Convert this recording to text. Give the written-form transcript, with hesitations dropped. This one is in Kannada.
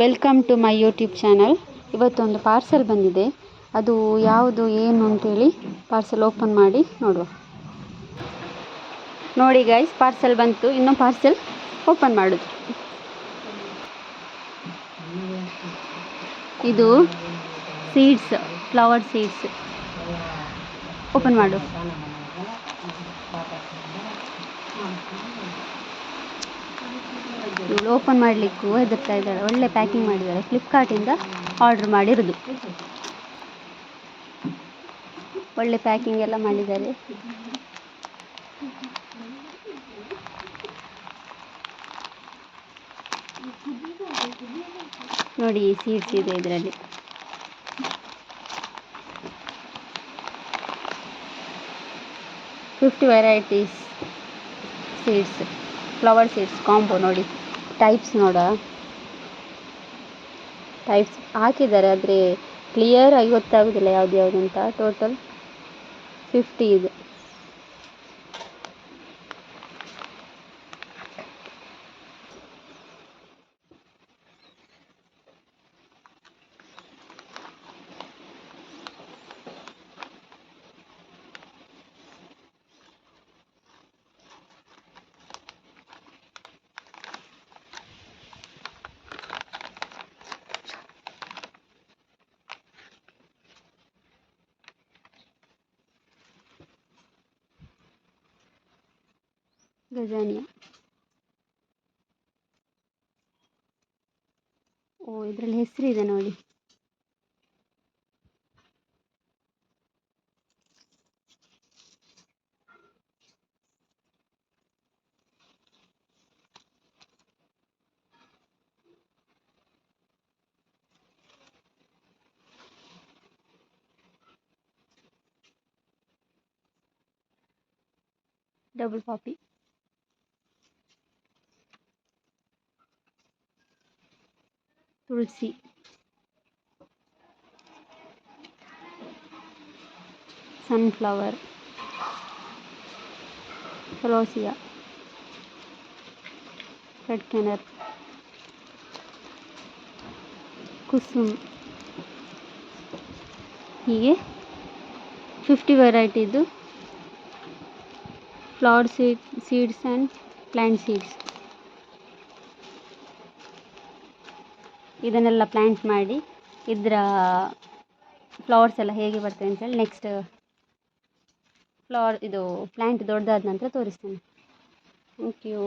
Welcome to my YouTube channel. ಇವತ್ತೊಂದು ಪಾರ್ಸೆಲ್ ಬಂದಿದೆ. ಅದು ಯಾವುದು ಏನು ಅಂತೇಳಿ ಪಾರ್ಸೆಲ್ ಓಪನ್ ಮಾಡಿ ನೋಡುವ. ನೋಡಿ ಗೈಸ್, ಪಾರ್ಸೆಲ್ ಬಂತು. ಇನ್ನು ಪಾರ್ಸೆಲ್ ಓಪನ್ ಮಾಡೋದು. ಇದು ಸೀಡ್ಸ್, ಫ್ಲವರ್ ಸೀಡ್ಸ್. ಓಪನ್ ಮಾಡು. ಇವಳು ಓಪನ್ ಮಾಡಲಿಕ್ಕೂ ಹೆದರ್ತಾ ಇದ್ದಾಳೆ. ಒಳ್ಳೆ ಪ್ಯಾಕಿಂಗ್ ಮಾಡಿದ್ದಾರೆ. ಫ್ಲಿಪ್ಕಾರ್ಟಿಂದ ಆರ್ಡ್ರ್ ಮಾಡಿರೋದು. ಒಳ್ಳೆ ಪ್ಯಾಕಿಂಗ್ ಎಲ್ಲ ಮಾಡಿದ್ದಾರೆ. ನೋಡಿ, ಸೀಡ್ಸ್ ಇದೆ ಇದರಲ್ಲಿ. Fifty varieties seeds, flower seeds combo. ನೋಡಿ, ಟೈಪ್ಸ್ ನೋಡ, ಟೈಪ್ಸ್ ಹಾಕಿದ್ದಾರೆ. ಆದರೆ ಕ್ಲಿಯರ್ ಆಗಿ ಗೊತ್ತಾಗೋದಿಲ್ಲ ಯಾವುದು ಅಂತ. ಟೋಟಲ್ 50 ಇದೆ. ಗಜಾನಿಯಾ. ಇದರಲ್ಲಿ ಹೆಸರಿದೆ ನೋಡಿ. ಡಬಲ್ ಪಾಪಿ, ತುಳಸಿ, ಸನ್ಫ್ಲವರ್, ಫಲೋಸಿಯಾ, ರೆಡ್ ಕ್ಯಾನರ್, ಕುಸುಮ್. ಹೀಗೆ 50 ವೆರೈಟಿದು flower seeds and plant seeds. ಇದನ್ನೆಲ್ಲ ಪ್ಲ್ಯಾಂಟ್ ಮಾಡಿ ಇದರ ಫ್ಲವರ್ಸ್ ಎಲ್ಲ ಹೇಗೆ ಬರ್ತದೆ ಅಂತೇಳಿ ನೆಕ್ಸ್ಟ್ ಇದು ಪ್ಲ್ಯಾಂಟ್ ದೊಡ್ಡದಾದ ನಂತರ ತೋರಿಸ್ತೇನೆ. Thank you.